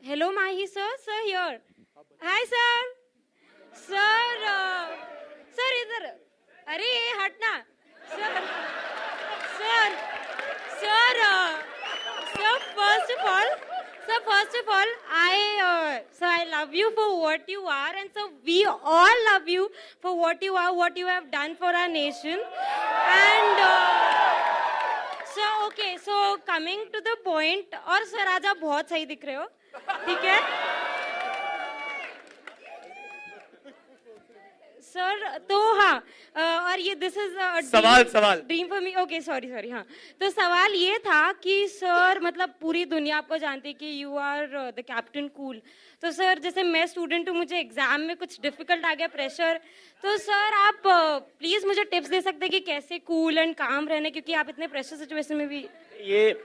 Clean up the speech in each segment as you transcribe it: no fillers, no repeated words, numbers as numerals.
Hello, Mahi sir. Sir here. Hi sir. Sir. Sir इधर. अरे ये हटना. Sir. Sir. Sir. Sir. First of all, I love you for what you are, and so we all love you for what you are, what you have done for our nation, and. So coming to the point, और sir आज आप बहुत सही दिख रहे हो, ठीक है? सर तो हाँ, और ये दिस इज सवाल dream for me. Okay sorry हाँ. तो सवाल ये था कि सर मतलब पूरी दुनिया आपको जानती है कि you are the captain cool. तो सर जैसे मैं स्टूडेंट हूँ, मुझे एग्जाम में कुछ डिफिकल्ट आ गया, प्रेशर, तो सर आप प्लीज मुझे टिप्स दे सकते हैं कि कैसे कूल एंड काम रहना, क्योंकि आप इतने प्रेशर सिचुएशन में भी. ये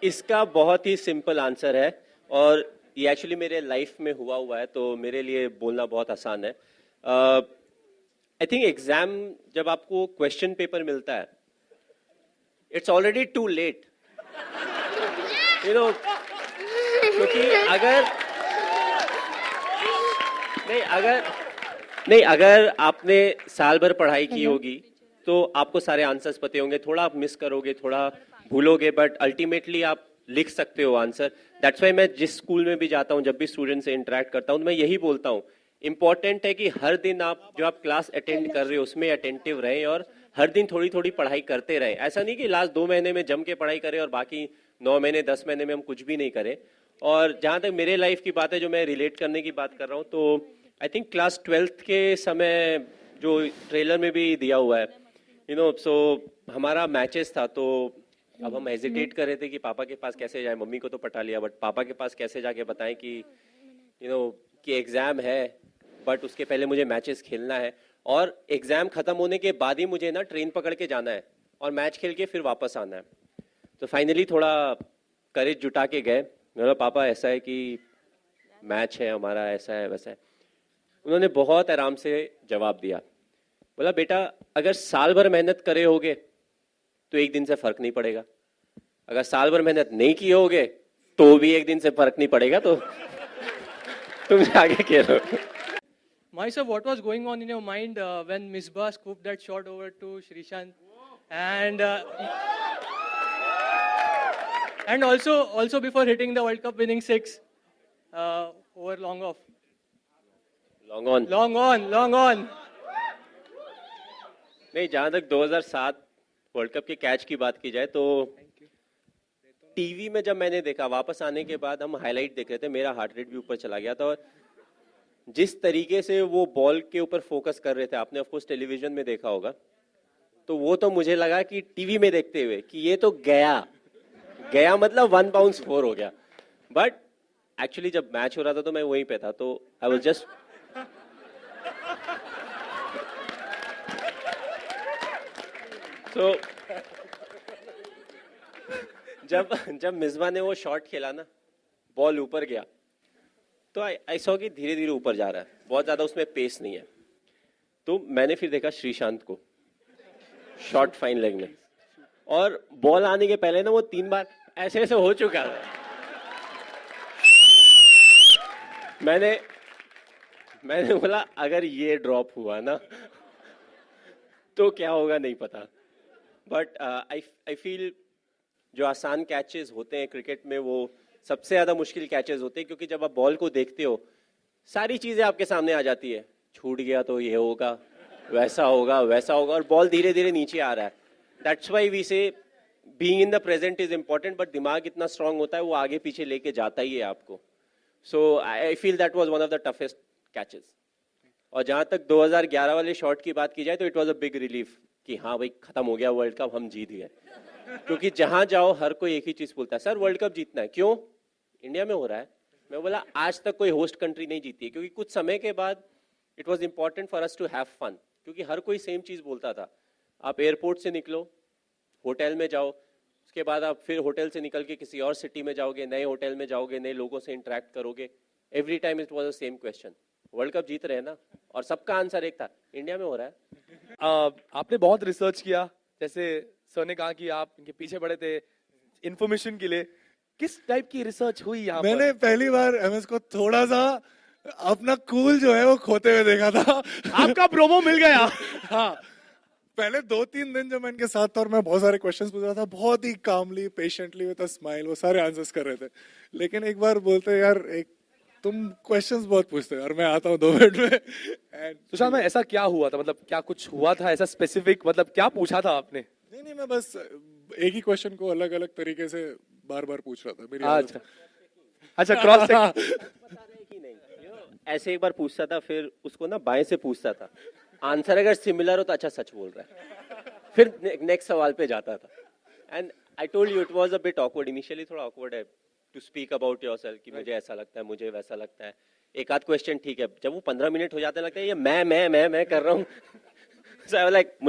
इसका बहुत ही सिंपल आंसर है और ये एक्चुअली मेरे लाइफ में हुआ है, तो मेरे लिए बोलना बहुत आसान है. आई थिंक एग्जाम जब आपको क्वेश्चन पेपर मिलता है, it's already too late, you know, क्योंकि अगर आपने साल भर पढ़ाई की होगी तो आपको सारे आंसर्स पते होंगे. थोड़ा आप मिस करोगे, थोड़ा भूलोगे, बट अल्टीमेटली आप लिख सकते हो आंसर. दैट्स वाई मैं जिस स्कूल में भी जाता हूँ, जब भी स्टूडेंट से इंटरेक्ट करता हूँ, तो मैं यही बोलता हूँ, इंपॉर्टेंट है कि हर दिन जो आप क्लास अटेंड कर रहे हो उसमें अटेंटिव रहें और हर दिन थोड़ी थोड़ी पढ़ाई करते रहें. ऐसा नहीं कि लास्ट 2 महीने में जम के पढ़ाई करें और बाकी 9 महीने 10 महीने में हम कुछ भी नहीं करें. और जहाँ तक मेरे लाइफ की बात है, जो मैं रिलेट करने की बात कर रहा हूँ, तो आई थिंक क्लास 12th के समय जो ट्रेलर में भी दिया हुआ है, यू नो, सो हमारा मैचेस था, तो अब हम हेजिटेट कर रहे थे कि पापा के पास कैसे जाए. मम्मी को तो पटा लिया, बट पापा के पास कैसे जाके बताएं कि यू नो कि एग्जाम है, बट उसके पहले मुझे मैचेस खेलना है, और एग्जाम खत्म होने के बाद ही मुझे ना ट्रेन पकड़ के जाना है और मैच खेल के फिर वापस आना है. तो फाइनली थोड़ा करेज जुटा के गए. मेरा पापा ऐसा है कि मैच है हमारा, ऐसा है वैसा है. उन्होंने बहुत आराम से जवाब दिया. बोला, बेटा अगर साल भर मेहनत करे होगे तो एक दिन से फर्क नहीं पड़ेगा, अगर साल भर मेहनत नहीं किए होगे तो भी एक दिन से फर्क नहीं पड़ेगा, तो तुम आगे खेलो. Myself, what was going on in your mind when Misbah scooped that shot over to Shrishant, and also before hitting the World Cup winning 6 over long off? Long on. नहीं, जहां तक 2007 वर्ल्ड कप के catch की बात की जाए, तो TV में जब मैंने देखा, वापस आने के बाद हम हाईलाइट देख रहे थे, मेरा हार्ट रेट भी ऊपर चला गया था. और जिस तरीके से वो बॉल के ऊपर फोकस कर रहे थे, आपने ऑफ कोर्स टेलीविजन में देखा होगा, तो वो तो मुझे लगा कि टीवी में देखते हुए कि ये तो गया मतलब 1 बाउंस 4 हो गया. बट एक्चुअली जब मैच हो रहा था तो मैं वहीं पे था, तो आई वाज जस्ट तो जब मिसबा ने वो शॉट खेला ना, बॉल ऊपर गया, तो आई सॉ कि धीरे धीरे ऊपर जा रहा है, बहुत ज्यादा उसमें पेस नहीं है. तो मैंने फिर देखा श्रीशांत को शॉट फाइन लेग में, और बॉल आने के पहले ना वो 3 बार ऐसे हो चुका था. मैंने बोला अगर ये ड्रॉप हुआ ना तो क्या होगा नहीं पता. बट आई फील जो आसान कैचेस होते हैं क्रिकेट में, वो सबसे ज्यादा मुश्किल कैचेस होते हैं, क्योंकि जब आप बॉल को देखते हो सारी चीजें आपके सामने आ जाती है. छूट गया तो ये होगा, वैसा होगा, और बॉल धीरे धीरे नीचे आ रहा है. दैट्स व्हाई वी से being in the present is important, but दिमाग इतना स्ट्रांग होता है, वो आगे पीछे लेके जाता ही है आपको. So I feel that was one of the toughest catches. और जहां तक 2011 वाले शॉट की बात की जाए, तो it was a big relief कि हाँ भाई, खत्म हो गया वर्ल्ड कप, हम जीत गए. क्योंकि जहां जाओ हर कोई एक ही चीज बोलता है, सर वर्ल्ड कप जीतना है. क्यों? इंडिया में हो रहा है. मैं बोला आज तक कोई होस्ट कंट्री नहीं जीती है, क्योंकि कुछ समय के बाद it was important for us to have fun, क्योंकि हर कोई सेम चीज बोलता था. आप एयरपोर्ट से निकलो, होटल में जाओ, उसके बाद आप फिर होटल से निकल के किसी और सिटी में जाओगे, नए होटल में जाओगे, नए लोगों से इंटरेक्ट करोगे. Every time it was the same question, world cup जीत रहे हैं ना, और सबका आंसर एक था, इंडिया में हो रहा है. आपने बहुत रिसर्च किया, जैसे सर ने कहा कि आप इनके पीछे पड़े थे इन्फॉर्मेशन के लिए, किस टाइप की रिसर्च हुई यहाँ पर? मैंने पहली बार एमएस को थोड़ा सा अपना कूल जो है वो खोते हुए देखा था। आपका प्रोमो मिल गया। हाँ, पहले 2-3 दिन जब मैं इनके साथ था और मैं बहुत सारे क्वेश्चंस पूछ रहा था, बहुत ही कामली पेशेंटली विद अ स्माइल वो सारे आंसर्स कर रहे थे। लेकिन एक बार बोलते यार एक तुम क्वेश्चंस बहुत पूछते हो और मैं आता हूँ 2 मिनट में एंड सुशांत भाई, ऐसा क्या हुआ था? मतलब क्या कुछ हुआ था ऐसा स्पेसिफिक? मतलब क्या पूछा था आपने? नहीं मैं बस एक ही क्वेश्चन को अलग अलग तरीके से बार बार पूछ रहा था। मेरी अच्छा अच्छा, क्रॉस ऐसे एक बार पूछता था, फिर उसको ना बाएं से पूछता था, आंसर अगर सिमिलर हो तो अच्छा सच बोल रहा है, फिर नेक्स्ट सवाल पे जाता था। And I told you it was a bit awkward initially, थोड़ा ऑकवर्ड है टू स्पीक अबाउट योरसेल्फ कि मुझे ऐसा लगता है, मुझे वैसा लगता है। एक आध क्वेश्चन ठीक है, जब वो 15 मिनट हो जाते लगता है ये मैं कर रहा हूँ। So I was like,